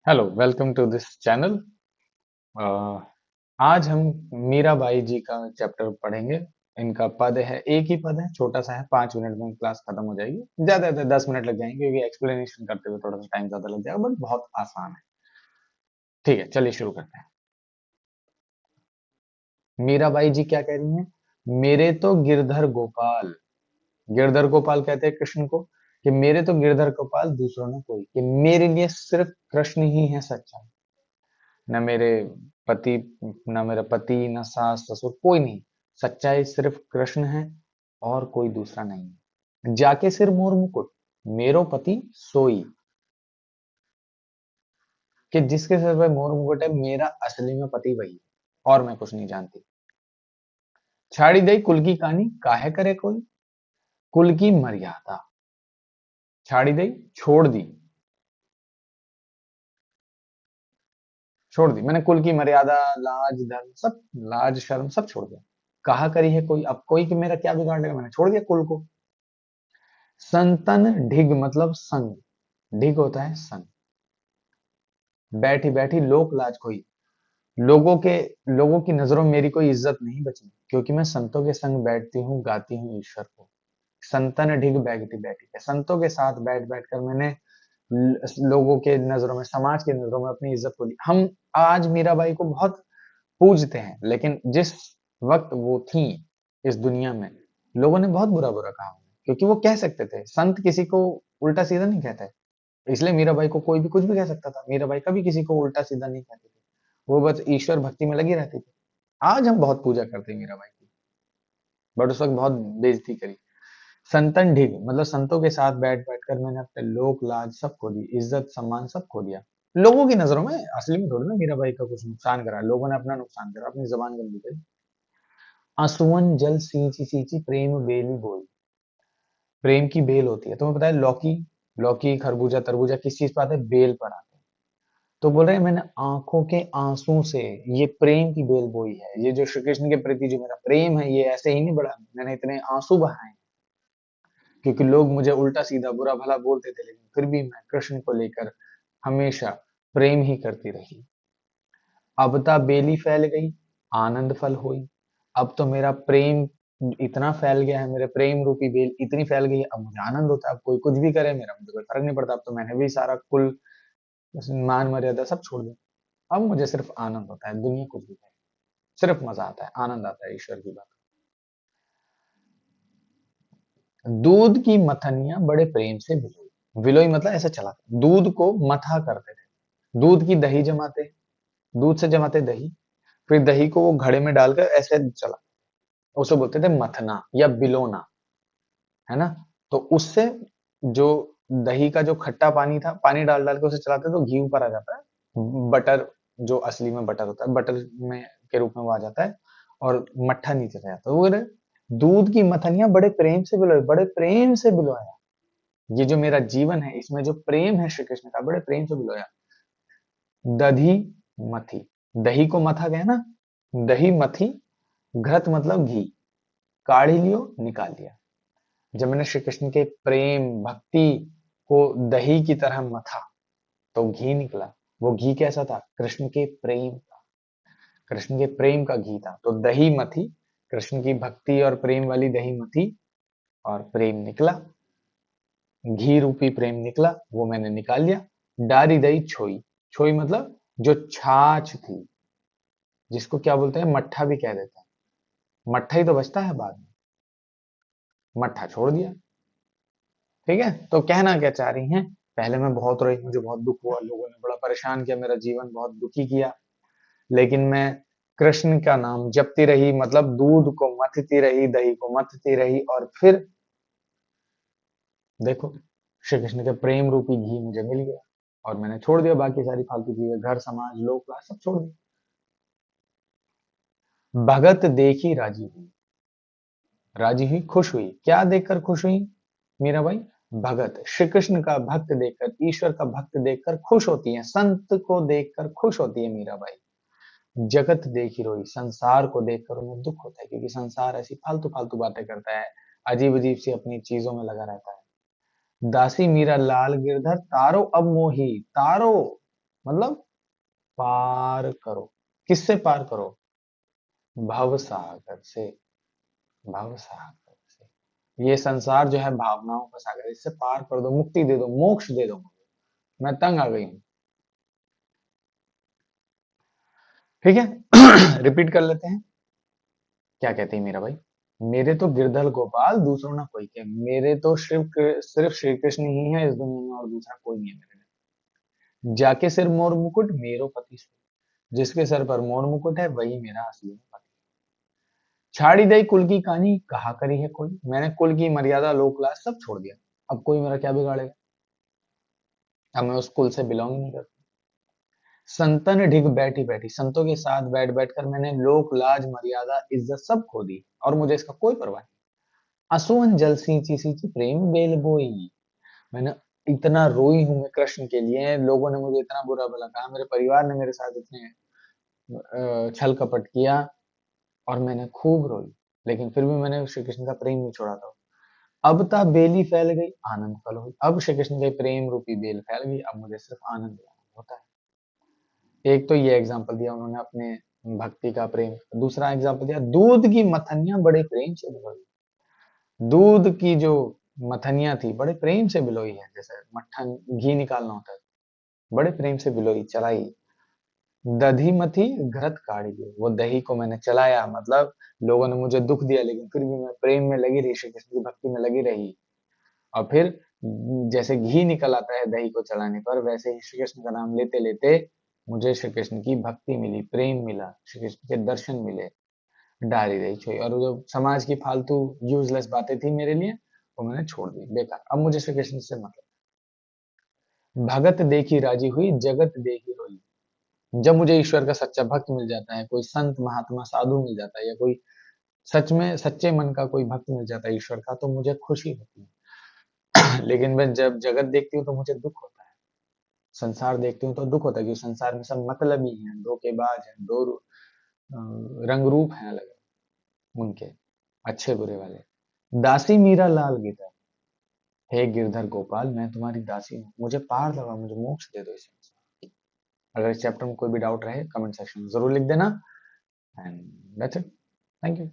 Hello, welcome to this channel. आज हम मीराबाई जी का चैप्टर पढ़ेंगे। इनका पद है, एक ही पद है, छोटा सा है, 5 मिनट में क्लास खत्म हो जाएगी। ज्यादा से 10 मिनट लग जाएंगे क्योंकि एक्सप्लेनेशन करते हुए थोड़ा सा टाइम ज्यादा लग जाएगा, बट बहुत आसान है। ठीक है, चलिए शुरू करते हैं। मीराबाई जी क्या कह रही हैं? मेरे तो गिरधर गोपाल, गिरधर गोपाल कहते हैं कृष्ण को, कि मेरे तो गिरधर गोपाल दूसरों ने कोई, कि मेरे लिए सिर्फ कृष्ण ही है सच्चा। न मेरे पति, न मेरा पति, न सास ससुर, कोई नहीं। सच्चाई सिर्फ कृष्ण है और कोई दूसरा नहीं है। जाके सिर मोर मुकुट, मेरो पति सोई। कि जिसके सिर पे मोर मुकुट है, मेरा असली में पति वही है, और मैं कुछ नहीं जानती। छाड़ी दई कुल की कहानी, काहे करे कोई, कुल की मर्यादा। छाड़ी दई, छोड़ दी, छोड़ दी मैंने कुल की मर्यादा, लाज धर्म सब, लाज शर्म सब छोड़ दिया। कहा करी है कोई, अब कोई कि मेरा क्या बिगाड़ लेगा, मैंने छोड़ दिया कुल को। संतन ढिग मतलब संग, ढिग होता है संग। बैठी बैठी लोक लाज खोई, लोगों के, लोगों की नजरों में मेरी कोई इज्जत नहीं बची, क्योंकि मैं संतों के संग बैठती हूँ, गाती हूँ ईश्वर को। संतन ढिग बैठी बैठी के, संतों के साथ बैठ बैठ कर मैंने लोगों के नजरों में, समाज की नजरों में अपनी इज्जत को ली। हम आज मीराबाई को बहुत पूजते हैं, लेकिन जिस वक्त वो थी इस दुनिया में, लोगों ने बहुत बुरा बुरा कहा, क्योंकि वो कह सकते थे, संत किसी को उल्टा सीधा नहीं कहते। इसलिए मीराबाई को कोई भी कुछ भी कह सकता था, मीराबाई कभी किसी को उल्टा सीधा नहीं कहती थी। वो बस ईश्वर भक्ति में लगी रहती थी। आज हम बहुत पूजा करते हैं मीराबाई की, बट उस वक्त बहुत बेइज्जती करी। संतन ढिग मतलब संतों के साथ बैठ बैठ कर मैंने अपने लोक लाज सब खो दी, इज्जत सम्मान सब खो दिया। लोगों की नजरों में असली में थोड़ी ना मीराबाई का कुछ नुकसान करा, लोगों ने अपना नुकसान करा, अपनी जबान गंदी करी। आंसुअन जल सींची सींची प्रेम बेली बोई। प्रेम की बेल होती है, तुम्हें पता है, लौकी, लौकी खरबूजा तरबूजा किस चीज पर आते हैं, बेल पर आते हैं। तो बोल रहे हैं मैंने आंखों के आंसू से ये प्रेम की बेल बोई है। ये जो श्री कृष्ण के प्रति जो मेरा प्रेम है, ये ऐसे ही नहीं बढ़ा, मैंने इतने आंसू बहाए, क्योंकि लोग मुझे उल्टा सीधा बुरा भला बोलते थे, लेकिन फिर भी मैं कृष्ण को लेकर हमेशा प्रेम ही करती रही। अब ता बेली फैल गई, आनंद फल हुई। अब तो मेरा प्रेम इतना फैल गया है, मेरे प्रेम रूपी बेल इतनी फैल गई है, अब मुझे आनंद होता है। अब कोई कुछ भी करे, मेरा मुझे कोई फर्क नहीं पड़ता। अब तो मैंने भी सारा कुल मान मर्यादा सब छोड़ दिया। अब मुझे सिर्फ आनंद होता है, दुनिया कुछ भी करे, सिर्फ मजा आता है, आनंद आता है ईश्वर की बात। दूध की मथनिया बड़े प्रेम से बिलोई, बिलोई मतलब ऐसे चला, दूध को मथा करते थे, दूध की दही जमाते, दूध से जमाते दही, फिर दही को वो घड़े में डालकर ऐसे चला, उसे बोलते थे मथना या बिलोना, है ना। तो उससे जो दही का जो खट्टा पानी था, पानी डाल डाल के उसे चलाते तो घी ऊपर आ जाता है, बटर, जो असली में बटर होता है, बटर में के रूप में वो आ जाता है, और मट्ठा नीचे से आता है। वो दूध की मथनिया बड़े प्रेम से बिलोए, बड़े प्रेम से बिलोया। ये जो मेरा जीवन है, इसमें जो प्रेम है श्री कृष्ण का, बड़े प्रेम से बिलोया। दधी मथी, दही को मथा गया ना, दही मथी, घृत मतलब घी, काढ़ी लियो निकाल लिया। जब मैंने श्री कृष्ण के प्रेम भक्ति को दही की तरह मथा, तो घी निकला। वो घी कैसा था, कृष्ण के प्रेम का, कृष्ण के प्रेम का घी था। तो दही मथी, कृष्ण की भक्ति और प्रेम वाली दही मथी, और प्रेम निकला, घी रूपी प्रेम निकला, वो मैंने निकाल लिया। डारी दही छोई, छोई मतलब जो छाछ थी, जिसको क्या बोलते हैं, मट्ठा भी कह देते हैं, मट्ठा ही तो बचता है बाद में, मट्ठा छोड़ दिया। ठीक है, तो कहना क्या चाह रही हैं, पहले मैं बहुत रोई, मुझे बहुत दुख हुआ, लोगों ने बड़ा परेशान किया, मेरा जीवन बहुत दुखी किया, लेकिन मैं कृष्ण का नाम जपती रही, मतलब दूध को मथती रही, दही को मथती रही, और फिर देखो, श्री कृष्ण के प्रेम रूपी घी मुझे मिल गया, और मैंने छोड़ दिया बाकी सारी फालतू चीजें, घर समाज लोक लाज सब छोड़ दिया। भगत देखी राजी हुई, राजी हुई खुश हुई, क्या देखकर खुश हुई मीराबाई, भगत श्री कृष्ण का भक्त देखकर, ईश्वर का भक्त देखकर खुश होती है, संत को देखकर खुश होती है मीराबाई। जगत देखी रोई, संसार को देखकर उन्हें दुख होता है, क्योंकि संसार ऐसी फालतू फालतू बातें करता है, अजीब अजीब सी अपनी चीजों में लगा रहता है। दासी मीरा लाल गिरधर तारो अब मोही, तारो मतलब पार करो। किससे पार करो? भव सागर से। भव सागर से। ये संसार जो है भावनाओं का सागर है, इससे पार कर दो, मुक्ति दे दो, मोक्ष दे दो मुझे, मैं तंग आ गई हूं। ठीक है। रिपीट कर लेते हैं। क्या कहते हैं मीरा भाई? मेरे तो गिरधर गोपाल दूसरों ना कोई के, मेरे तो सिर्फ श्री कृष्ण ही है इस दुनिया में, और दूसरा कोई नहीं है मेरे लिए। जाके सिर मोर मुकुट मेरो पति सोई, जिसके सर पर मोर मुकुट है वही मेरा असली पति। छाड़ी दई कुल की कहानी कहा करी है कोई, मैंने कुल की मर्यादा लोक लाज सब छोड़ दिया। अब कोई मेरा क्या बिगाड़ेगा? अब मैं उस कुल से बिलोंग नहीं करता। संतन ढिग बैठी बैठी, संतों के साथ बैठ बैठकर मैंने लोक लाज मर्यादा इज्जत सब खो दी, और मुझे इसका कोई परवाह नहीं। असुवन जल सींची सींची प्रेम बेल बोई, मैंने इतना रोई हूं मैं कृष्ण के लिए, लोगों ने मुझे इतना बुरा भला कहा, मेरे परिवार ने मेरे साथ इतने छल कपट किया, और मैंने खूब रोई, लेकिन फिर भी मैंने श्री कृष्ण का प्रेम नहीं छोड़ा था। अब ता बेली फैल गई आनंद फल हुई, अब श्री कृष्ण के प्रेम रूपी बेल फैल गई, अब मुझे सिर्फ आनंद ही आनंद होता है। एक तो ये एग्जाम्पल दिया उन्होंने अपने भक्ति का प्रेम। दूसरा एग्जाम्पल दिया, दूध की मथनियां बड़े प्रेम से बिलोई। दूध की जो मथनियां थी बड़े प्रेम से बिलोई है, जैसे मट्ठन घी निकालना होता है, बड़े प्रेम से बिलोई चलाई। दधी मथी घृत काढ़ी, वो दही को मैंने चलाया, मतलब लोगों ने मुझे दुख दिया, लेकिन फिर भी मैं प्रेम में लगी रही, श्री कृष्ण की भक्ति में लगी रही। और फिर जैसे घी निकल आता है दही को चलाने पर, वैसे ही श्री कृष्ण का नाम लेते लेते मुझे श्री कृष्ण की भक्ति मिली, प्रेम मिला, श्री कृष्ण के दर्शन मिले, डाली रही छोई, और जो समाज की फालतू यूजलेस बातें थी मेरे लिए, वो मैंने छोड़ दी, बेकार। अब मुझे श्री कृष्ण से मतलब। भगत देखी राजी हुई जगत देखी रोई, जब मुझे ईश्वर का सच्चा भक्त मिल जाता है, कोई संत महात्मा साधु मिल जाता है, या कोई सच में सच्चे मन का कोई भक्त मिल जाता है ईश्वर का, तो मुझे खुशी होती है। लेकिन मैं जब जगत देखती हूँ तो मुझे दुख होता है, संसार देखती हूँ तो दुख होता है, क्योंकि संसार में सब मतलबी हैं, धोखेबाज हैं, रंग रूप हैं अलग उनके, अच्छे बुरे वाले। दासी मीरा लाल गीता, हे गिरधर गोपाल मैं तुम्हारी दासी हूँ, मुझे पार लगा, मुझे मोक्ष दे दो इस संसार। अगर इस चैप्टर में कोई भी डाउट रहे कमेंट सेक्शन में जरूर लिख देना, and that's it. Thank you.